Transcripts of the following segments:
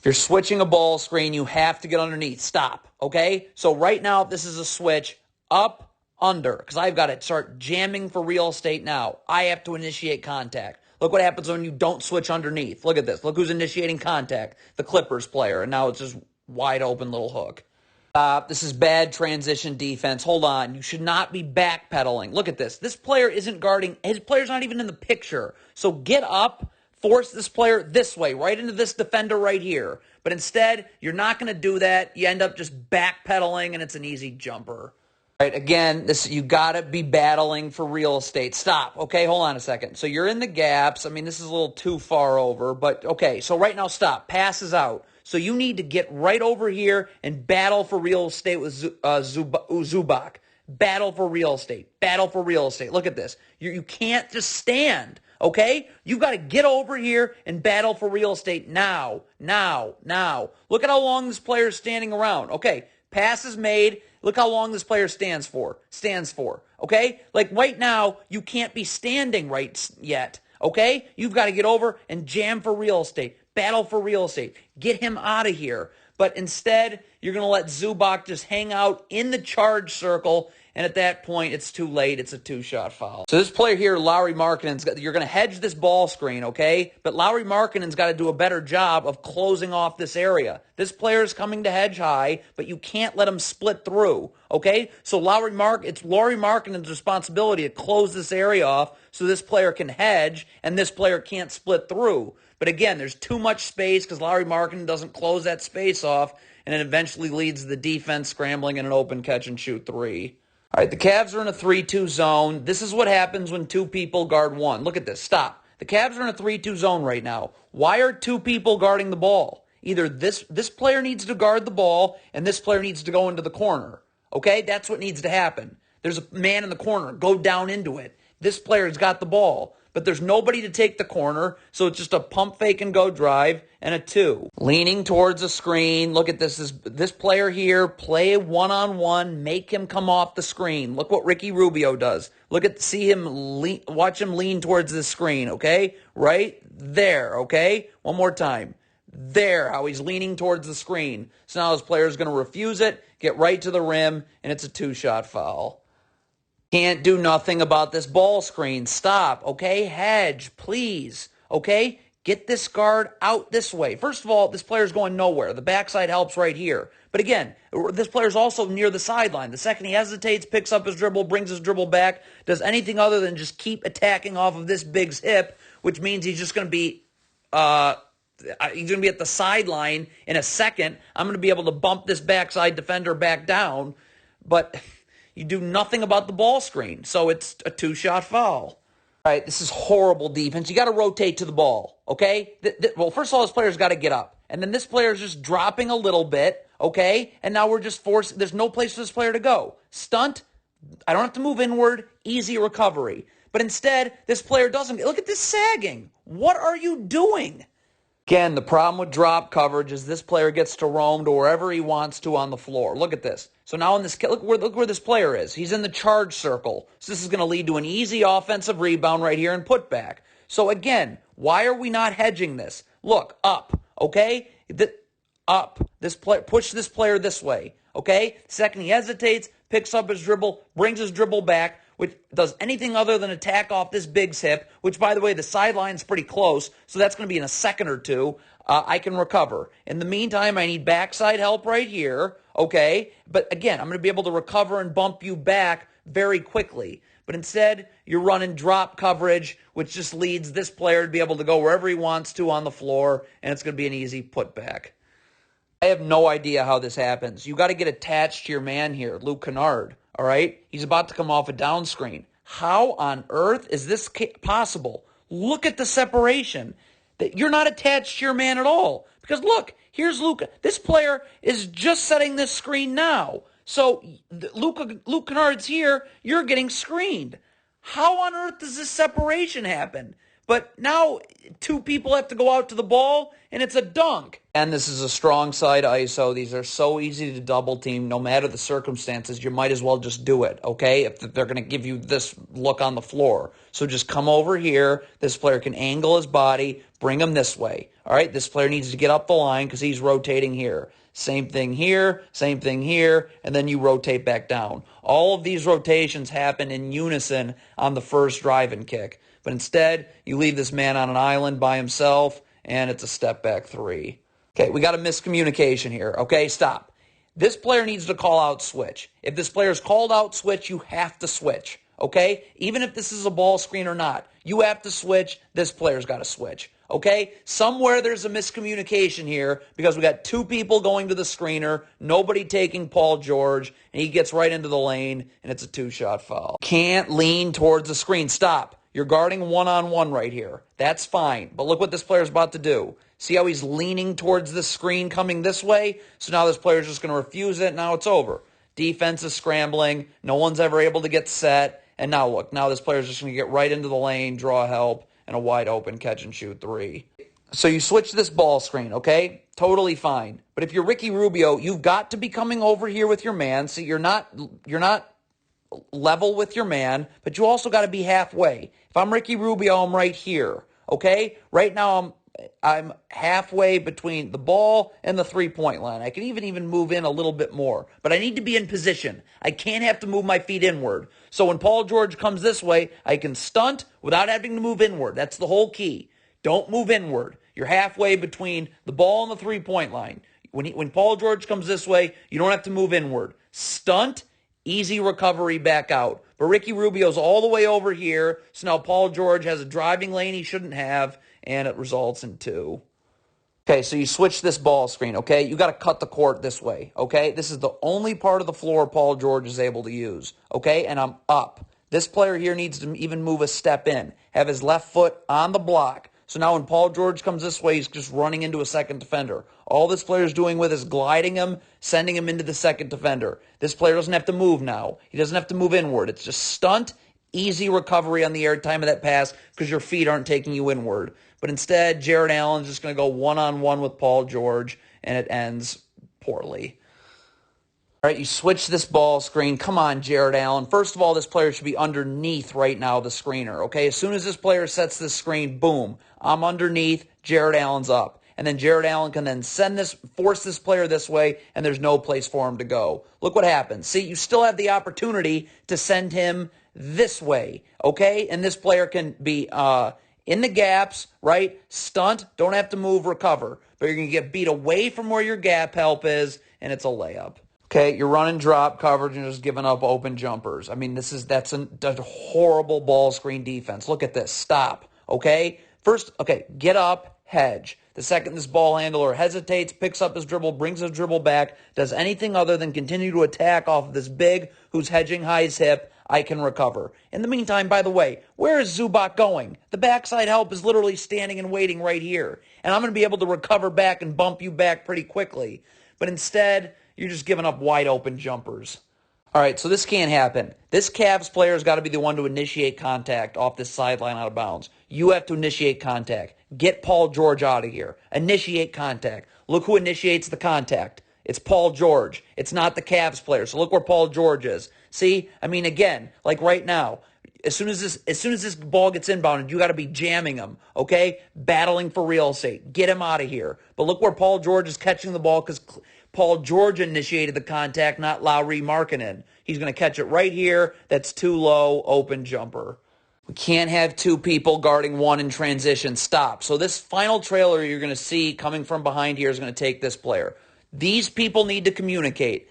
You're switching a ball screen. You have to get underneath. Stop, okay? So right now, if this is a switch, up, under, because I've got to start jamming for real estate now. I have to initiate contact. Look what happens when you don't switch underneath. Look at this. Look who's initiating contact. The Clippers player, and now it's just wide open little hook. This is bad transition defense. Hold on. You should not be backpedaling. Look at this. This player isn't guarding. His player's not even in the picture. So get up, force this player this way, right into this defender right here. But instead, you're not going to do that. You end up just backpedaling, and it's an easy jumper. All right, again, you got to be battling for real estate. Stop. Okay, hold on a second. So you're in the gaps. I mean, this is a little too far over, but okay. So right now, stop. Passes out. So you need to get right over here and battle for real estate with Zubac. Battle for real estate. Battle for real estate. Look at this. You can't just stand, okay? You've got to get over here and battle for real estate now. Look at how long this player is standing around. Okay, pass is made. Look how long this player stands for, okay? Like right now, you can't be standing right yet, okay? You've got to get over and jam for real estate. Battle for real estate. Get him out of here. But instead, you're going to let Zubac just hang out in the charge circle, and at that point, it's too late. It's a two-shot foul. So this player here, Lauri Markkanen's, you're going to hedge this ball screen, okay? But Lauri Markkanen's got to do a better job of closing off this area. This player is coming to hedge high, but you can't let him split through, okay? So it's Lauri Markkanen's responsibility to close this area off so this player can hedge and this player can't split through. But again, there's too much space because Lauri Markkanen doesn't close that space off, and it eventually leads to the defense scrambling in an open catch-and-shoot three. All right, the Cavs are in a 3-2 zone. This is what happens when two people guard one. Look at this. Stop. The Cavs are in a 3-2 zone right now. Why are two people guarding the ball? Either this player needs to guard the ball, and this player needs to go into the corner. Okay? That's what needs to happen. There's a man in the corner. Go down into it. This player's got the ball. But there's nobody to take the corner, so it's just a pump fake and go drive and a two. Leaning towards the screen. Look at this. This player here, play one-on-one, make him come off the screen. Look what Ricky Rubio does. Watch him lean towards the screen, okay? Right there, okay? One more time. There, how he's leaning towards the screen. So now his player is going to refuse it, get right to the rim, and it's a two-shot foul. Can't do nothing about this ball screen. Stop, okay? Hedge, please, okay? Get this guard out this way. First of all, this player's going nowhere. The backside helps right here. But again, this player's also near the sideline. The second he hesitates, picks up his dribble, brings his dribble back, does anything other than just keep attacking off of this big's hip, which means he's just going to be at the sideline in a second. I'm going to be able to bump this backside defender back down, but you do nothing about the ball screen, so it's a two-shot foul. All right, this is horrible defense. You got to rotate to the ball, okay? Well, first of all, this player's got to get up, and then this player's just dropping a little bit, okay? And now we're just forcing. There's no place for this player to go. Stunt. I don't have to move inward. Easy recovery. But instead, this player doesn't. Look at this sagging. What are you doing? Again, the problem with drop coverage is this player gets to roam to wherever he wants to on the floor. Look at this. So now look where this player is. He's in the charge circle. So this is going to lead to an easy offensive rebound right here and put back. So again, why are we not hedging this? Look, up, okay? Up. Push this player this way, okay? Second, he hesitates, picks up his dribble, brings his dribble back, which does anything other than attack off this big's hip, which, by the way, the sideline's pretty close, so that's going to be in a second or two. I can recover. In the meantime, I need backside help right here, okay? But again, I'm going to be able to recover and bump you back very quickly. But instead, you're running drop coverage, which just leads this player to be able to go wherever he wants to on the floor, and it's going to be an easy putback. I have no idea how this happens. You got to get attached to your man here, Luke Kennard. All right? He's about to come off a down screen. How on earth is this possible? Look at the separation. You're not attached to your man at all. Because look, here's Luka. This player is just setting this screen now. So Luke Kennard's here. You're getting screened. How on earth does this separation happen? But now 2 people have to go out to the ball, and it's a dunk. And this is a strong side ISO. These are so easy to double team. No matter the circumstances, you might as well just do it, okay? If they're going to give you this look on the floor. So just come over here. This player can angle his body, bring him this way. All right, this player needs to get up the line because he's rotating here. Same thing here, and then you rotate back down. All of these rotations happen in unison on the first drive and kick. But instead, you leave this man on an island by himself, and it's a step back 3. Okay, we got a miscommunication here. Okay, stop. This player needs to call out switch. If this player's called out switch, you have to switch. Okay? Even if this is a ball screen or not, you have to switch. This player's got to switch. Okay? Somewhere there's a miscommunication here because we got 2 people going to the screener, nobody taking Paul George, and he gets right into the lane, and it's a 2-shot foul. Can't lean towards the screen. Stop. You're guarding one-on-one right here. That's fine. But look what this player's about to do. See how he's leaning towards the screen coming this way? So now this player's just going to refuse it. Now it's over. Defense is scrambling. No one's ever able to get set. And now look. Now this player's just going to get right into the lane, draw help, and a wide open catch and shoot 3. So you switch this ball screen, okay? Totally fine. But if you're Ricky Rubio, you've got to be coming over here with your man. See, you're not level with your man, but you also got to be halfway. If I'm Ricky Rubio, I'm right here, okay? Right now, I'm halfway between the ball and the three-point line. I can even move in a little bit more, but I need to be in position. I can't have to move my feet inward. So when Paul George comes this way, I can stunt without having to move inward. That's the whole key. Don't move inward. You're halfway between the ball and the three-point line. When Paul George comes this way, you don't have to move inward. Stunt, easy recovery back out. But Ricky Rubio's all the way over here, so now Paul George has a driving lane he shouldn't have, and it results in 2. Okay, so you switch this ball screen, okay? You got to cut the court this way, okay? This is the only part of the floor Paul George is able to use, okay? And I'm up. This player here needs to even move a step in, have his left foot on the block. So now when Paul George comes this way, he's just running into a second defender. All this player is doing with is gliding him, sending him into the second defender. This player doesn't have to move now. He doesn't have to move inward. It's just stunt, easy recovery on the air time of that pass because your feet aren't taking you inward. But instead, Jared Allen's just going to go one-on-one with Paul George, and it ends poorly. All right, you switch this ball screen. Come on, Jared Allen. First of all, this player should be underneath right now the screener, okay? As soon as this player sets this screen, boom, I'm underneath, Jared Allen's up. And then Jared Allen can then force this player this way, and there's no place for him to go. Look what happens. See, you still have the opportunity to send him this way, okay? And this player can be in the gaps, right? Stunt, don't have to move, recover. But you're going to get beat away from where your gap help is, and it's a layup. Okay, you're running drop coverage and just giving up open jumpers. I mean, that's a horrible ball screen defense. Look at this. Stop, okay? First, okay, get up, hedge. The second this ball handler hesitates, picks up his dribble, brings his dribble back, does anything other than continue to attack off of this big who's hedging high his hip, I can recover. In the meantime, by the way, where is Zubac going? The backside help is literally standing and waiting right here. And I'm going to be able to recover back and bump you back pretty quickly. But instead, you're just giving up wide open jumpers. All right, so this can't happen. This Cavs player's got to be the one to initiate contact off this sideline out of bounds. You have to initiate contact. Get Paul George out of here. Initiate contact. Look who initiates the contact. It's Paul George. It's not the Cavs player. So look where Paul George is. See? I mean, again, like right now, as soon as this ball gets inbounded, you got to be jamming him, okay? Battling for real estate. Get him out of here. But look where Paul George is catching the ball because Paul George initiated the contact, not Lauri Markkanen. He's going to catch it right here. That's too low, open jumper. We can't have 2 people guarding one in transition. Stop. So this final trailer you're going to see coming from behind here is going to take this player. These people need to communicate.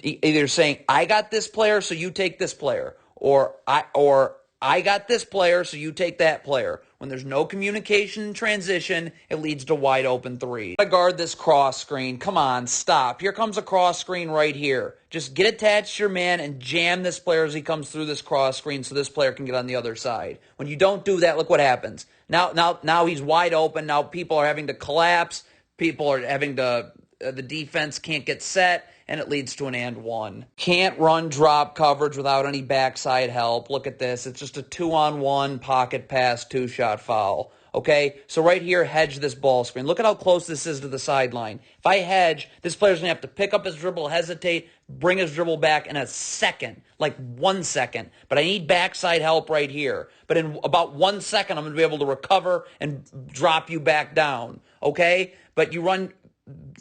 Either saying, I got this player, so you take this player. Or I got this player, so you take that player. When there's no communication in transition, it leads to wide open 3. Gotta guard this cross screen. Come on, stop. Here comes a cross screen right here. Just get attached to your man and jam this player as he comes through this cross screen so this player can get on the other side. When you don't do that, look what happens. Now he's wide open. Now people are having to collapse. People are having to, the defense can't get set. and it leads to an and one. Can't run drop coverage without any backside help. Look at this. It's just a 2-on-1 pocket pass, 2-shot foul. Okay, so right here, hedge this ball screen. Look at how close this is to the sideline. If I hedge, this player's going to have to pick up his dribble, hesitate, bring his dribble back in a second, like 1 second. But I need backside help right here. But in about 1 second, I'm going to be able to recover and drop you back down. Okay, but you run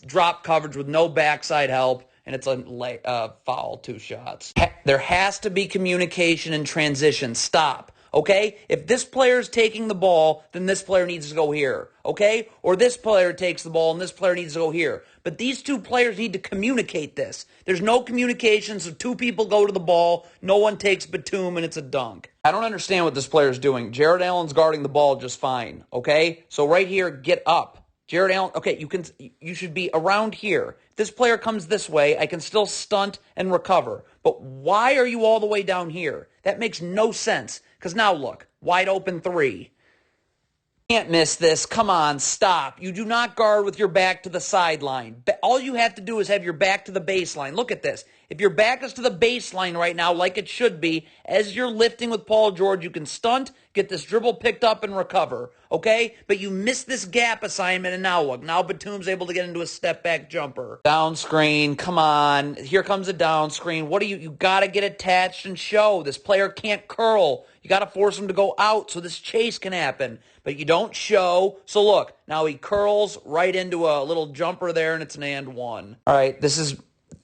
drop coverage with no backside help, and it's a foul, 2 shots. There has to be communication and transition. Stop. Okay? If this player is taking the ball, then this player needs to go here. Okay? Or this player takes the ball and this player needs to go here. But these two players need to communicate this. There's no communication, so two people go to the ball, no one takes Batum, and it's a dunk. I don't understand what this player is doing. Jared Allen's guarding the ball just fine. Okay? So right here, get up. Jared Allen, okay, you should be around here. If this player comes this way, I can still stunt and recover. But why are you all the way down here? That makes no sense. Because now look, wide open 3. Can't miss this. Come on, stop. You do not guard with your back to the sideline. All you have to do is have your back to the baseline. Look at this. If your back is to the baseline right now, like it should be, as you're lifting with Paul George, you can stunt, get this dribble picked up, and recover. Okay? But you missed this gap assignment, and now look. Now Batum's able to get into a step-back jumper. Down screen. Come on. Here comes a down screen. What do you got to get attached and show. This player can't curl. You got to force him to go out so this chase can happen. But you don't show. So look, now he curls right into a little jumper there, and it's an and one. All right,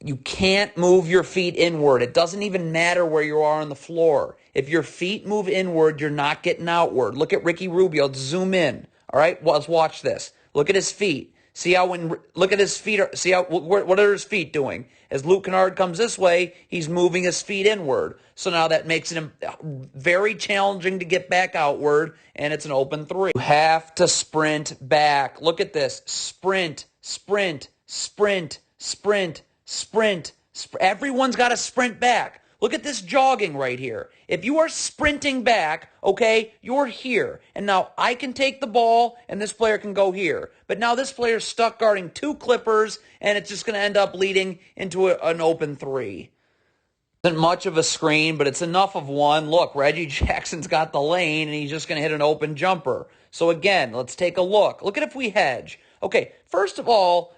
you can't move your feet inward. It doesn't even matter where you are on the floor. If your feet move inward, you're not getting outward. Look at Ricky Rubio. Let's zoom in. All right, well, let's watch this. Look at his feet. Look at his feet. See what are his feet doing? As Luke Kennard comes this way, he's moving his feet inward. So now that makes it very challenging to get back outward, and it's an open 3. You have to sprint back. Look at this. Sprint, sprint, sprint, sprint, sprint. Everyone's got to sprint back. Look at this jogging right here. If you are sprinting back, okay, you're here. And now I can take the ball, and this player can go here. But now this player's stuck guarding 2 Clippers, and it's just going to end up leading into an open 3. Isn't much of a screen, but it's enough of one. Look, Reggie Jackson's got the lane, and he's just going to hit an open jumper. So again, let's take a look. Look at if we hedge. Okay, first of all,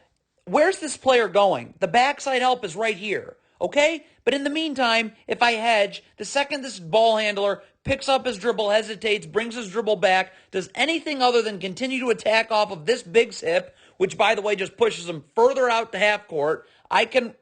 where's this player going? The backside help is right here. Okay? But in the meantime, if I hedge, the second this ball handler picks up his dribble, hesitates, brings his dribble back, does anything other than continue to attack off of this big hip, which, by the way, just pushes him further out to half court, I can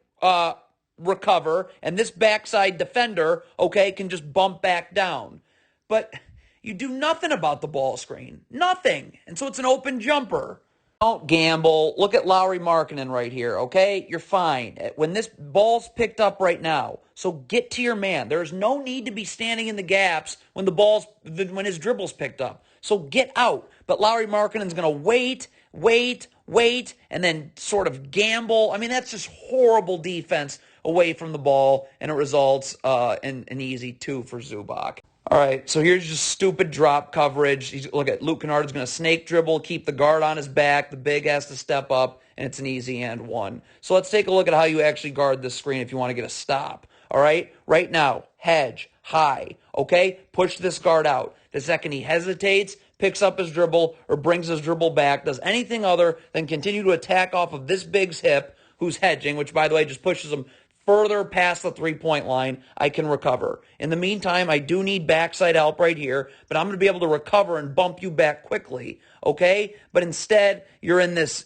recover, and this backside defender, okay, can just bump back down. But you do nothing about the ball screen. Nothing. And so it's an open jumper. Don't gamble. Look at Lauri Markkanen right here, okay? You're fine. When this ball's picked up right now, so get to your man. There's no need to be standing in the gaps when when his dribble's picked up. So get out. But Lauri Markkanen's going to wait, and then sort of gamble. I mean, that's just horrible defense away from the ball, and it results in an easy 2 for Zubac. All right, so here's just stupid drop coverage. Look at Luke Kennard is going to snake dribble, keep the guard on his back. The big has to step up, and it's an easy and 1. So let's take a look at how you actually guard this screen if you want to get a stop. All right, right now, hedge, high, okay? Push this guard out. The second he hesitates, picks up his dribble, or brings his dribble back, does anything other than continue to attack off of this big's hip, who's hedging, which, by the way, just pushes him further past the 3-point line, I can recover. In the meantime, I do need backside help right here, but I'm going to be able to recover and bump you back quickly, okay? But instead, you're in this,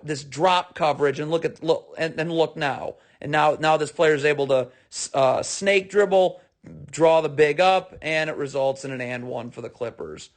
this drop coverage, and look now. And now this player is able to snake dribble, draw the big up, and it results in an and 1 for the Clippers.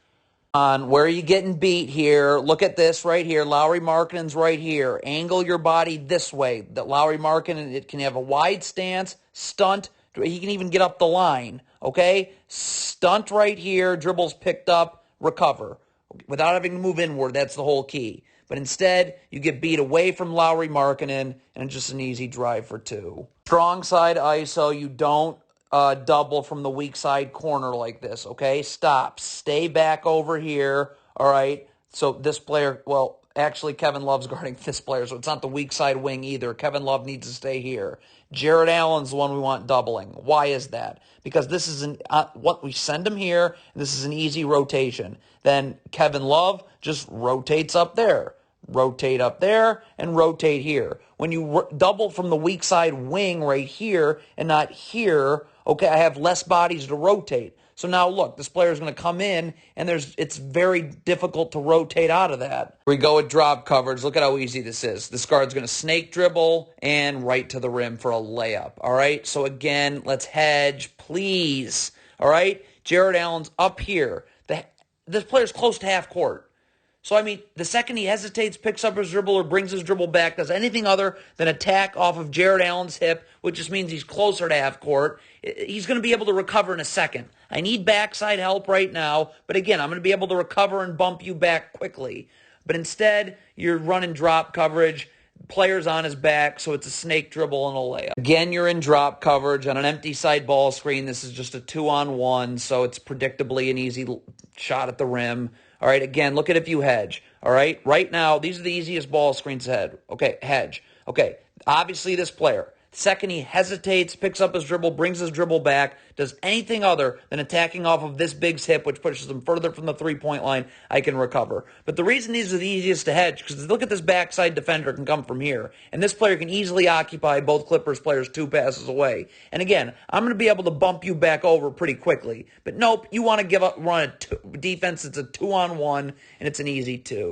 Where are you getting beat here? Look at this right here. Lauri Markkanen's right here. Angle your body this way. That Lauri Markkanen, it can have a wide stance, stunt. He can even get up the line, okay? Stunt right here, dribbles picked up, recover. Without having to move inward, that's the whole key. But instead, you get beat away from Lauri Markkanen, and it's just an easy drive for 2. Strong side ISO, you don't double from the weak side corner like this, okay? Stop. Stay back over here, all right? So this player, well, actually, Kevin Love's guarding this player, so it's not the weak side wing either. Kevin Love needs to stay here. Jared Allen's the one we want doubling. Why is that? Because this is what we send him here, and this is an easy rotation. Then Kevin Love just rotates up there. Rotate up there and rotate here. When you double from the weak side wing right here and not here, okay, I have less bodies to rotate. So now look, this player is going to come in, and it's very difficult to rotate out of that. We go with drop coverage. Look at how easy this is. This guard's going to snake dribble and right to the rim for a layup. All right, so again, let's hedge, please. All right, Jared Allen's up here. This player's close to half court. So, I mean, the second he hesitates, picks up his dribble, or brings his dribble back, does anything other than attack off of Jared Allen's hip, which just means he's closer to half court, he's going to be able to recover in a second. I need backside help right now, but again, I'm going to be able to recover and bump you back quickly. But instead, you're running drop coverage, player's on his back, so it's a snake dribble and a layup. Again, you're in drop coverage on an empty side ball screen. This is just a 2-on-1, so it's predictably an easy shot at the rim. All right, again, look at if you hedge. All right, right now, these are the easiest ball screens to hedge. Okay, hedge. Okay, obviously this player. Second, he hesitates, picks up his dribble, brings his dribble back, does anything other than attacking off of this big's hip, which pushes him further from the three-point line, I can recover. But the reason these are the easiest to hedge, because look at this backside defender can come from here, and this player can easily occupy both Clippers players 2 passes away. And again, I'm going to be able to bump you back over pretty quickly. But nope, you want to run a defense, it's a 2-on-1, and it's an easy 2.